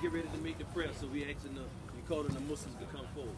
get ready to make the prayer, so we calling the Muslims to come forward.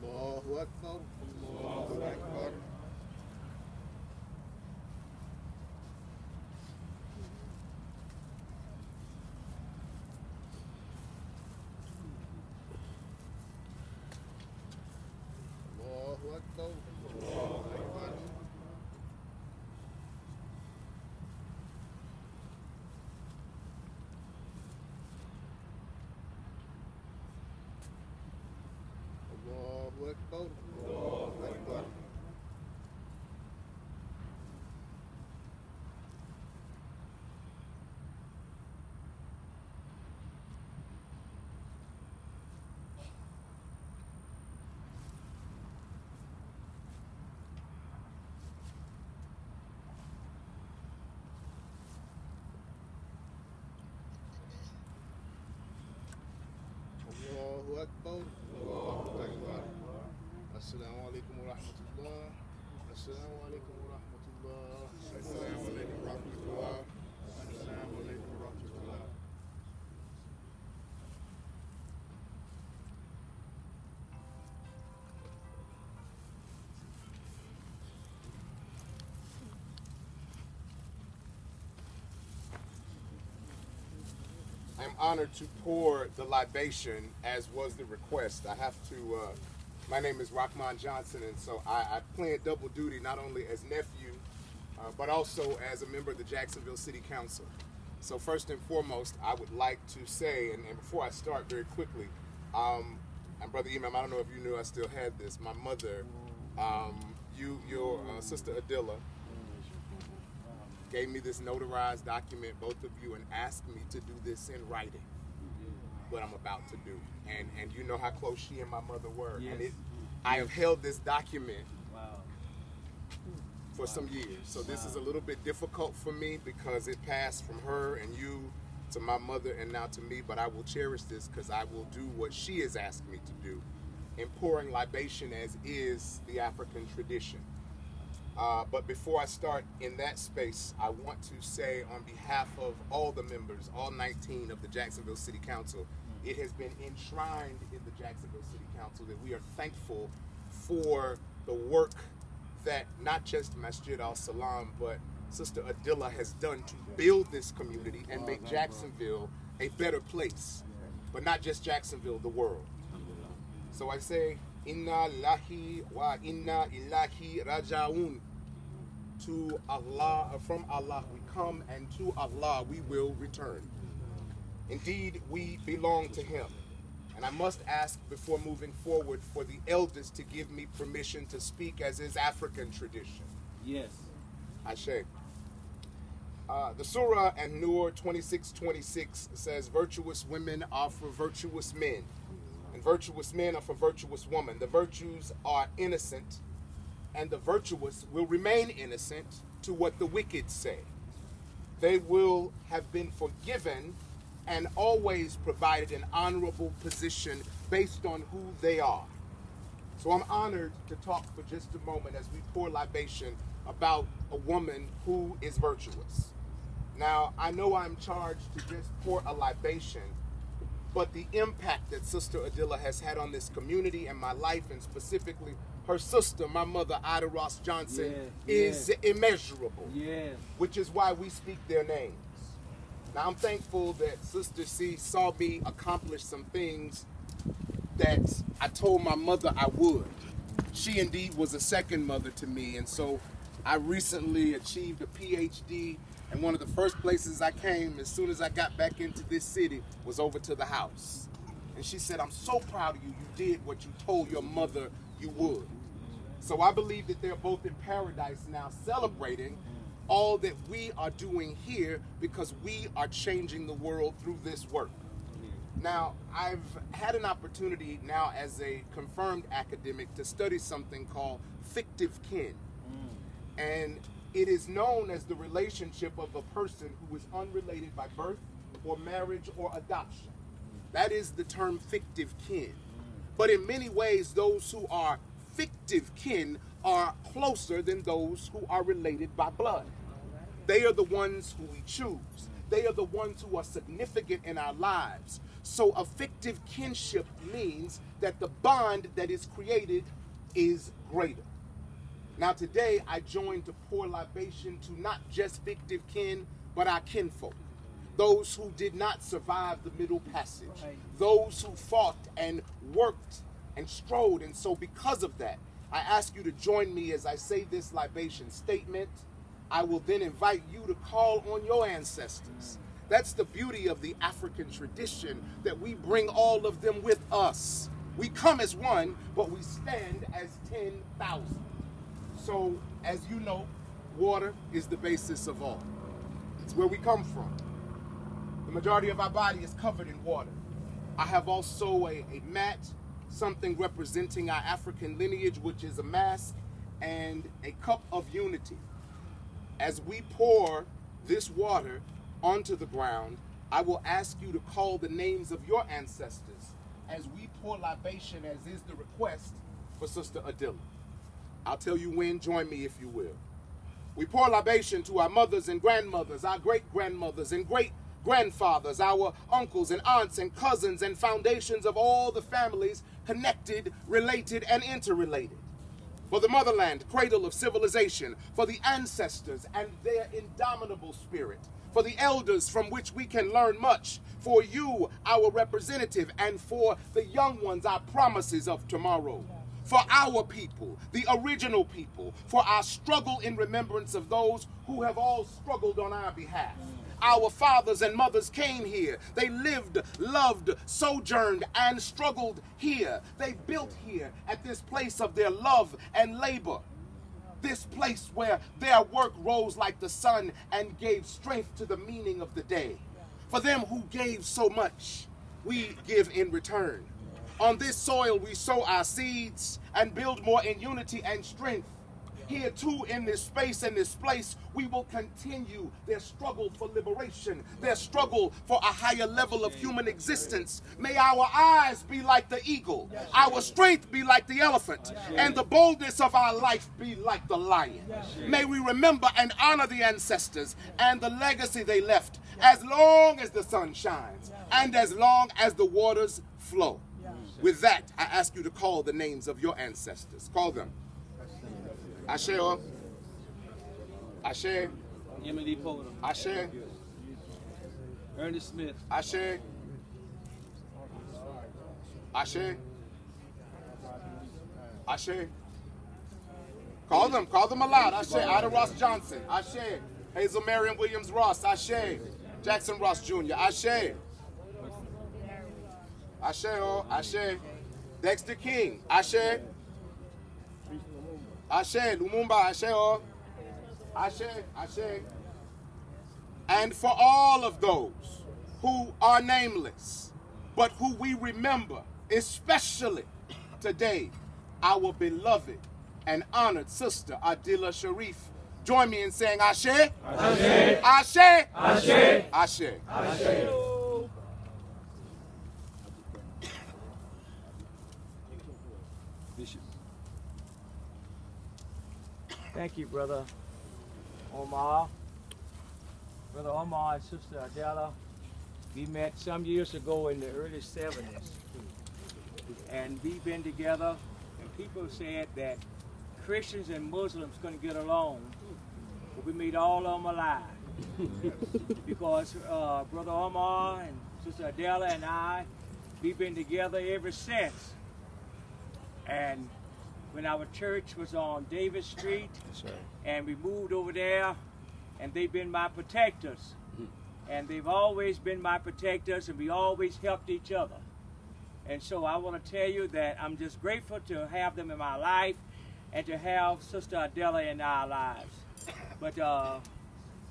Allahu Akbar. Allahu Akbar. Allahu Akbar. Allahu Akbar. Allahu Akbar. Allahu Akbar. Allahu Akbar. Allahu Akbar. Assalamu alaikum wa rahmatullah. Assalamu alaikum wa rahmatullah. Assalamu alaikum wa rahmatullah. Assalamu alaikum wa rahmatullah. I am honored to pour the libation as was the request. I have to, my name is Rahman Johnson, and so I play double duty, not only as nephew, but also as a member of the Jacksonville City Council. So first and foremost, I would like to say, and before I start very quickly, and Brother Imam, I don't know if you knew I still had this, my mother, your sister ADILAH, gave me this notarized document, both of you, and asked me to do this in writing, what I'm about to do. And you know how close she and my mother were. Yes. And I have held this document for some years. So this is a little bit difficult for me because it passed from her and you to my mother and now to me, but I will cherish this because I will do what she has asked me to do in pouring libation as is the African tradition. But before I start in that space, I want to say on behalf of all the members, all 19 of the Jacksonville City Council, it has been enshrined in the Jacksonville City Council that we are thankful for the work that not just Masjid Al-Salam, but Sister ADILAH has done to build this community and make Jacksonville a better place. But not just Jacksonville, the world. So I say, Inna Lillahi wa inna ilahi rajaun. To Allah, from Allah we come, and to Allah we will return. Indeed, we belong to Him. And I must ask before moving forward for the elders to give me permission to speak as is African tradition. Yes. Ashe. The Surah and Nur 26:26 says, virtuous women are for virtuous men, and virtuous men are for virtuous women. The virtues are innocent, and the virtuous will remain innocent to what the wicked say. They will have been forgiven and always provided an honorable position based on who they are. So I'm honored to talk for just a moment as we pour libation about a woman who is virtuous. Now, I know I'm charged to just pour a libation, but the impact that Sister ADILAH has had on this community and my life, and specifically her sister, my mother, Ida Ross Johnson, is immeasurable, which is why we speak their names. Now, I'm thankful that Sister C saw me accomplish some things that I told my mother I would. she indeed was a second mother to me. And so I recently achieved a PhD, and one of the first places I came as soon as I got back into this city was over to the house. And she said, I'm so proud of you. You did what you told your mother you would. So I believe that they're both in paradise now, celebrating all that we are doing here because we are changing the world through this work. Now, I've had an opportunity now as a confirmed academic to study something called fictive kin. And it is known as the relationship of a person who is unrelated by birth or marriage or adoption. That is the term fictive kin. But in many ways, those who are fictive kin are closer than those who are related by blood. They are the ones who we choose. They are the ones who are significant in our lives. So a fictive kinship means that the bond that is created is greater. Now today I join to pour libation to not just fictive kin, but our kinfolk. Those who did not survive the Middle Passage. Those who fought and worked and strode. And so because of that, I ask you to join me as I say this libation statement. I will then invite you to call on your ancestors. That's the beauty of the African tradition, that we bring all of them with us. We come as one, but we stand as 10,000. So, as you know, water is the basis of all. It's where we come from. The majority of our body is covered in water. I have also a mat, something representing our African lineage, which is a mask, and a cup of unity. As we pour this water onto the ground, I will ask you to call the names of your ancestors as we pour libation, as is the request for Sister ADILAH. I'll tell you when. Join me if you will. We pour libation to our mothers and grandmothers, our great-grandmothers and great-grandfathers, our uncles and aunts and cousins and foundations of all the families connected, related, and interrelated. For the motherland, cradle of civilization, for the ancestors and their indomitable spirit, for the elders from which we can learn much, for you, our representative, and for the young ones, our promises of tomorrow. For our people, the original people, for our struggle in remembrance of those who have all struggled on our behalf. Our fathers and mothers came here. They lived, loved, sojourned, and struggled here. They built here at this place of their love and labor. This place where their work rose like the sun and gave strength to the meaning of the day. For them who gave so much, we give in return. On this soil we sow our seeds and build more in unity and strength. Here too, in this space and this place, we will continue their struggle for liberation, their struggle for a higher level of human existence. May our eyes be like the eagle, our strength be like the elephant, and the boldness of our life be like the lion. May we remember and honor the ancestors and the legacy they left, as long as the sun shines and as long as the waters flow. With that, I ask you to call the names of your ancestors. Call them. Ashe, Ashe, Emily Porter, Ashe, Ernest Smith, Ashe, Ashe, Ashe. Call them aloud. Ashe, Ida Ross Johnson, Ashe, Hazel Marion Williams Ross, Ashe, Jackson Ross Jr., Ashe, Ashe, Ashe, Dexter King, Ashe, Ashe, Lumumba, Ashe, Ashe, Ashe. And for all of those who are nameless, but who we remember, especially today, our beloved and honored sister, ADILAH Sharif. Join me in saying Ashe, Ashe, Ashe, Ashe, Ashe, Ashe. Bishop. Thank you, Brother Omar. Brother Omar and Sister ADILAH, we met some years ago in the early 70s. And we've been together, and people said that Christians and Muslims couldn't get along, but we made all of them alive. Because Brother Omar and Sister ADILAH and I, we've been together ever since. And when our church was on Davis Street. That's right. And we moved over there, and they've been my protectors. And they've always been my protectors, and we always helped each other. And so I want to tell you that I'm just grateful to have them in my life and to have Sister ADILAH in our lives. But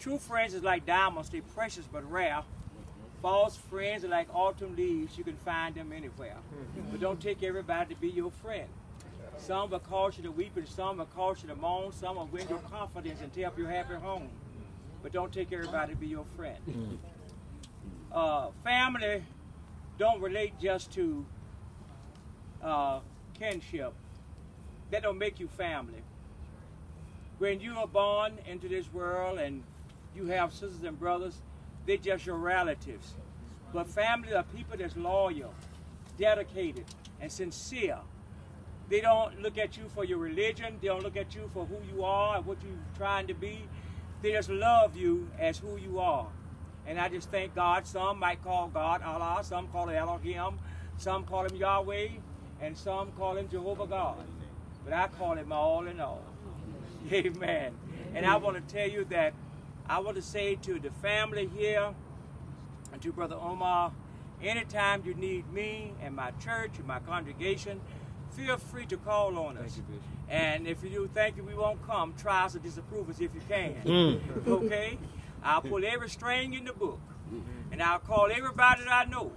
true friends is like diamonds, they're precious but rare. False friends are like autumn leaves, you can find them anywhere. But don't take everybody to be your friend. Some will cause you to weep, and some will cause you to moan. Some will win your confidence and tear up your happy home. But don't take everybody to be your friend. Family don't relate just to kinship. That don't make you family. When you are born into this world and you have sisters and brothers, they're just your relatives. But family are people that's loyal, dedicated, and sincere. They don't look at you for your religion. They don't look at you for who you are and what you're trying to be. They just love you as who you are. And I just thank God. Some might call God Allah, some call him Elohim, some call him Yahweh, and some call him Jehovah God. But I call him all in all. Amen. And I want to tell you that I want to say to the family here and to Brother Omar, anytime you need me and my church and my congregation, feel free to call on us. Thank you, Bishop. And if you think we won't come, try us or disapprove us if you can. Okay? I'll pull every string in the book. And I'll call everybody that I know.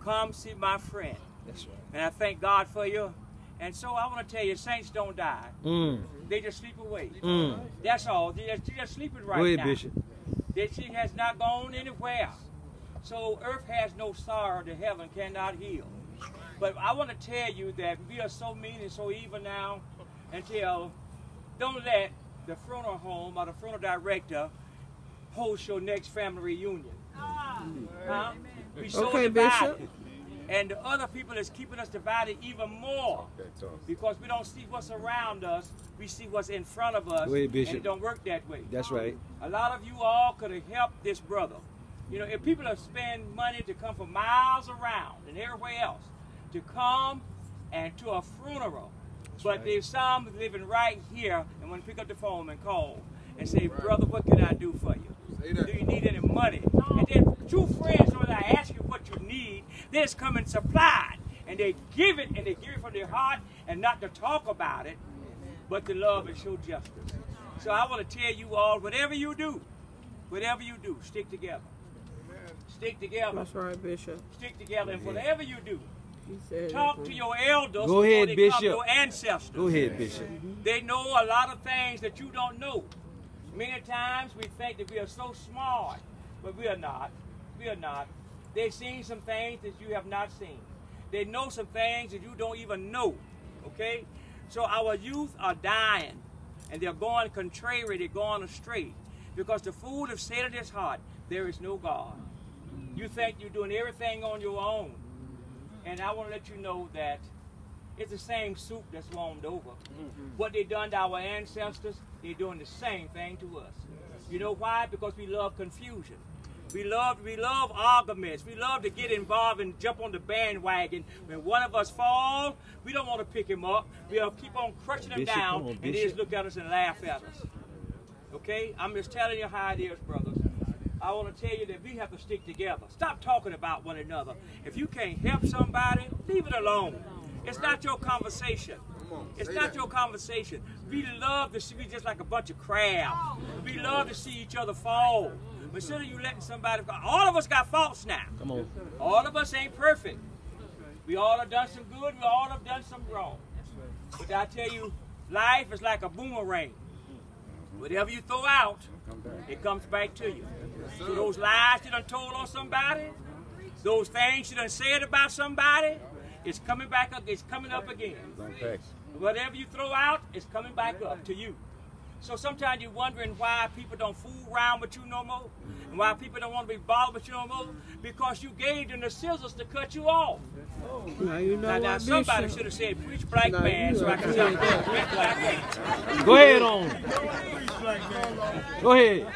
Come see my friend. That's right. And I thank God for you. And so I want to tell you, saints don't die. They just sleep away. That's all. They're just sleeping right now. Go ahead, Bishop. That she has not gone anywhere. So earth has no sorrow that heaven cannot heal. But I want to tell you that we are so mean and so evil now until don't let the funeral home or the funeral director host your next family reunion. Huh? We so divided. Bishop. And the other people is keeping us divided even more. Because we don't see what's around us, we see what's in front of us. Go ahead, Bishop. And it don't work that way. That's right. A lot of you all could have helped this brother. You know, if people have spent money to come from miles around and everywhere else to come and to a funeral, but there's some living right here and want to pick up the phone and call and say, brother, what can I do for you? Do you need any money? And then true friends, when I ask you what you need, they just come and supply it. And they give it, and they give it from their heart, and not to talk about it, but to love and show justice. So I want to tell you all, whatever you do, stick together. Stick together. That's right, Bishop. Stick together. And whatever you do, He said talk to your elders. Go ahead, before they Bishop. come, your ancestors. Go ahead, Bishop. They know a lot of things that you don't know. Many times we think that we are so smart, but we are not. We are not. They've seen some things that you have not seen. They know some things that you don't even know. Okay? So our youth are dying, and they're going contrary, they're going astray. Because the fool have said in his heart, there is no God. You think you're doing everything on your own. And I want to let you know that it's the same soup that's warmed over. What they done to our ancestors, they're doing the same thing to us. You know why? Because we love confusion. We love arguments. We love to get involved and jump on the bandwagon. When one of us falls, we don't want to pick him up. We'll keep on crushing him Bishop, down, come on, and they Bishop. just look at us and laugh at us. Okay? I'm just telling you how it is, brothers. I want to tell you that we have to stick together. Stop talking about one another. If you can't help somebody, leave it alone. It's not your conversation. It's not your conversation. We love to see, we just like a bunch of crabs. We love to see each other fall. But instead of you letting somebody fall, all of us got faults now. Come on. All of us ain't perfect. We all have done some good, we all have done some wrong. But I tell you, life is like a boomerang. Whatever you throw out, it comes back to you. So those lies you done told on somebody, those things you done said about somebody, it's coming back up, it's coming up again. Whatever you throw out, it's coming back up to you. So sometimes you're wondering why people don't fool around with you no more, and why people don't want to be bothered with you no more, because you gave them the scissors to cut you off. Now you know Now what, somebody Bishop. should have said, preach black Now man, you so I can tell you preach black man. Go ahead on. Go ahead.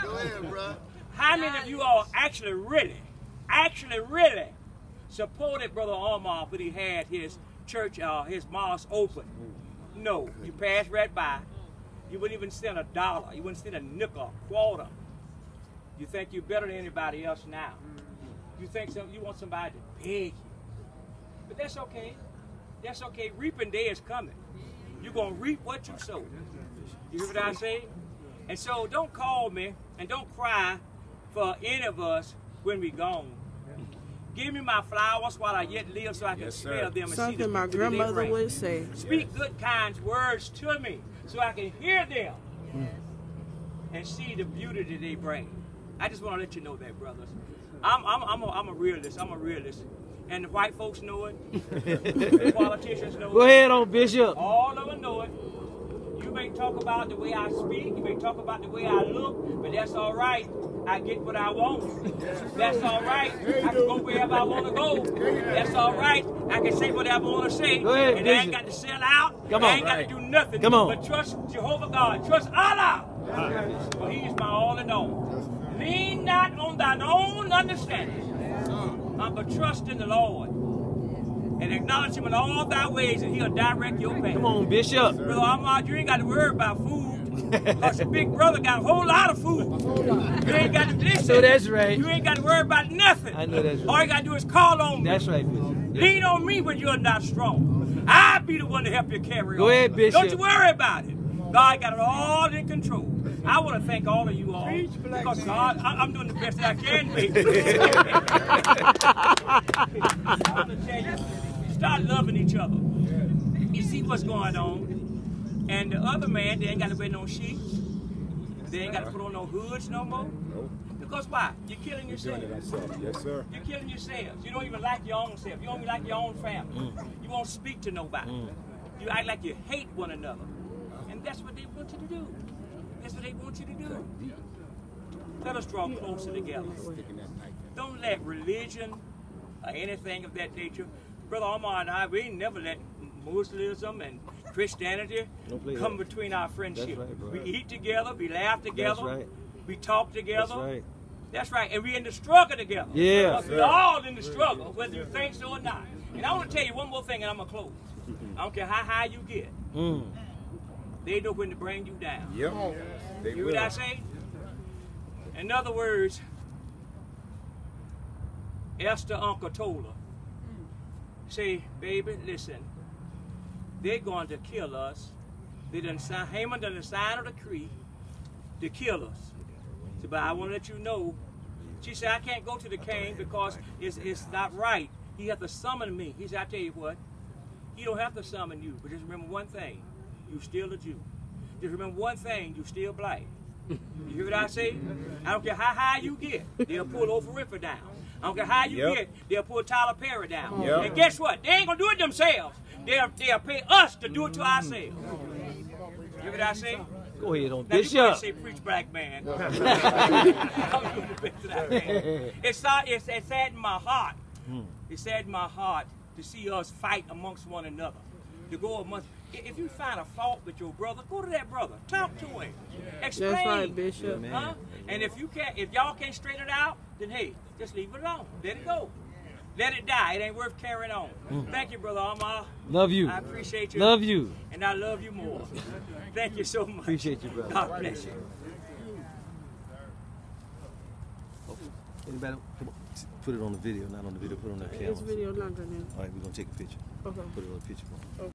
How many of you all actually really supported Brother Omar when he had his church, his mosque open? No, you pass right by. You wouldn't even send $1. You wouldn't send a nickel, a quarter. You think you're better than anybody else now. You think you want somebody to beg you. But that's okay. That's okay. Reaping day is coming. You're going to reap what you sow. You hear what I say? And so don't call me and don't cry for any of us when we gone. Give me my flowers while I yet live so I can smell them and Something see the my grandmother would say. Speak good, kind words to me so I can hear them and see the beauty that they bring. I just want to let you know that, brothers. I'm a realist. I'm a realist. And the white folks know it. The politicians know it. Go ahead on, Bishop. All of them know it. You may talk about the way I speak. You may talk about the way I look. But that's all right. I get what I want. That's all right. I can go wherever I want to go. That's all right. I can say whatever I want to say. Go ahead, and I ain't got to sell out. Come I on. ain't got to do nothing. Come on. But trust Jehovah God. Trust Allah. For He is my all in all. Lean not on thine own understanding, but trust in the Lord. And acknowledge Him in all thy ways, and He'll direct your path. Come on, Bishop. Brother Ahmad, you ain't got to worry about food. Because your big brother got a whole lot of food. You ain't got to listen. So that's right. You ain't got to worry about nothing. I know that's right. All you got to do is call on me. That's right, Bishop. Lean on me when you're not strong. I'll be the one to help you carry on. Go ahead, Bishop. Don't you worry about it. God got it all in control. I want to thank all of you all. Because God, I'm doing the best that I can be. I want to tell you, start loving each other. You see what's going on. And the other man, they ain't got to wear no sheets. They ain't got to put on no hoods no more. Because why? You're killing yourself. Yes, sir. You're killing yourselves. You don't even like your own self. You don't even like your own family. You won't speak to nobody. You act like you hate one another. And that's what they want you to do. That's what they want you to do. Let us draw closer together. Don't let religion or anything of that nature. Brother Omar and I, we ain't never let Muslimism and Christianity come between our friendship. Right, we eat together, we laugh together, That's right. we talk together. That's right. That's right, and we're in the struggle together. Yeah. We're all in the struggle, whether you think so or not. And I want to tell you one more thing, and I'm going to close. I don't care how high you get. They know when to bring you down. Yep. They You hear what I say? In other words, Esther uncle told her, say, baby, listen, they're going to kill us. They done sign, Haman done signed a decree to kill us. So, but I want to let you know, she said, I can't go to the king because it's not right. He has to summon me. He said, I tell you what, he don't have to summon you, but just remember one thing, you still a Jew. Just remember one thing, you still black. You hear what I say? I don't care how high you get, they'll pull Oprah down. I don't care how you get, they'll pull Tyler Perry down. And guess what? They ain't gonna do it themselves. They'll pay us to do it to ourselves. You hear what I say? Go ahead on, Now, Bishop. you say, preach, black man. I'm doing the best that I can. It's saddened my heart. It saddened my heart to see us fight amongst one another. To go amongst. If you find a fault with your brother, go to that brother. Talk to him. Explain. That's right, Bishop. Huh? And if y'all can't straighten it out, then hey, just leave it alone. Let it go. Let it die. It ain't worth carrying on. Thank you, Brother Amar. Love you. I appreciate you. Love you. And I love you more. Thank you so much. Appreciate you, brother. God bless you. Anybody? Come on. Put it on the video, not on the video. Put it on the camera. This video longer now. All right, we're going to take a picture. Okay. Put it on the picture.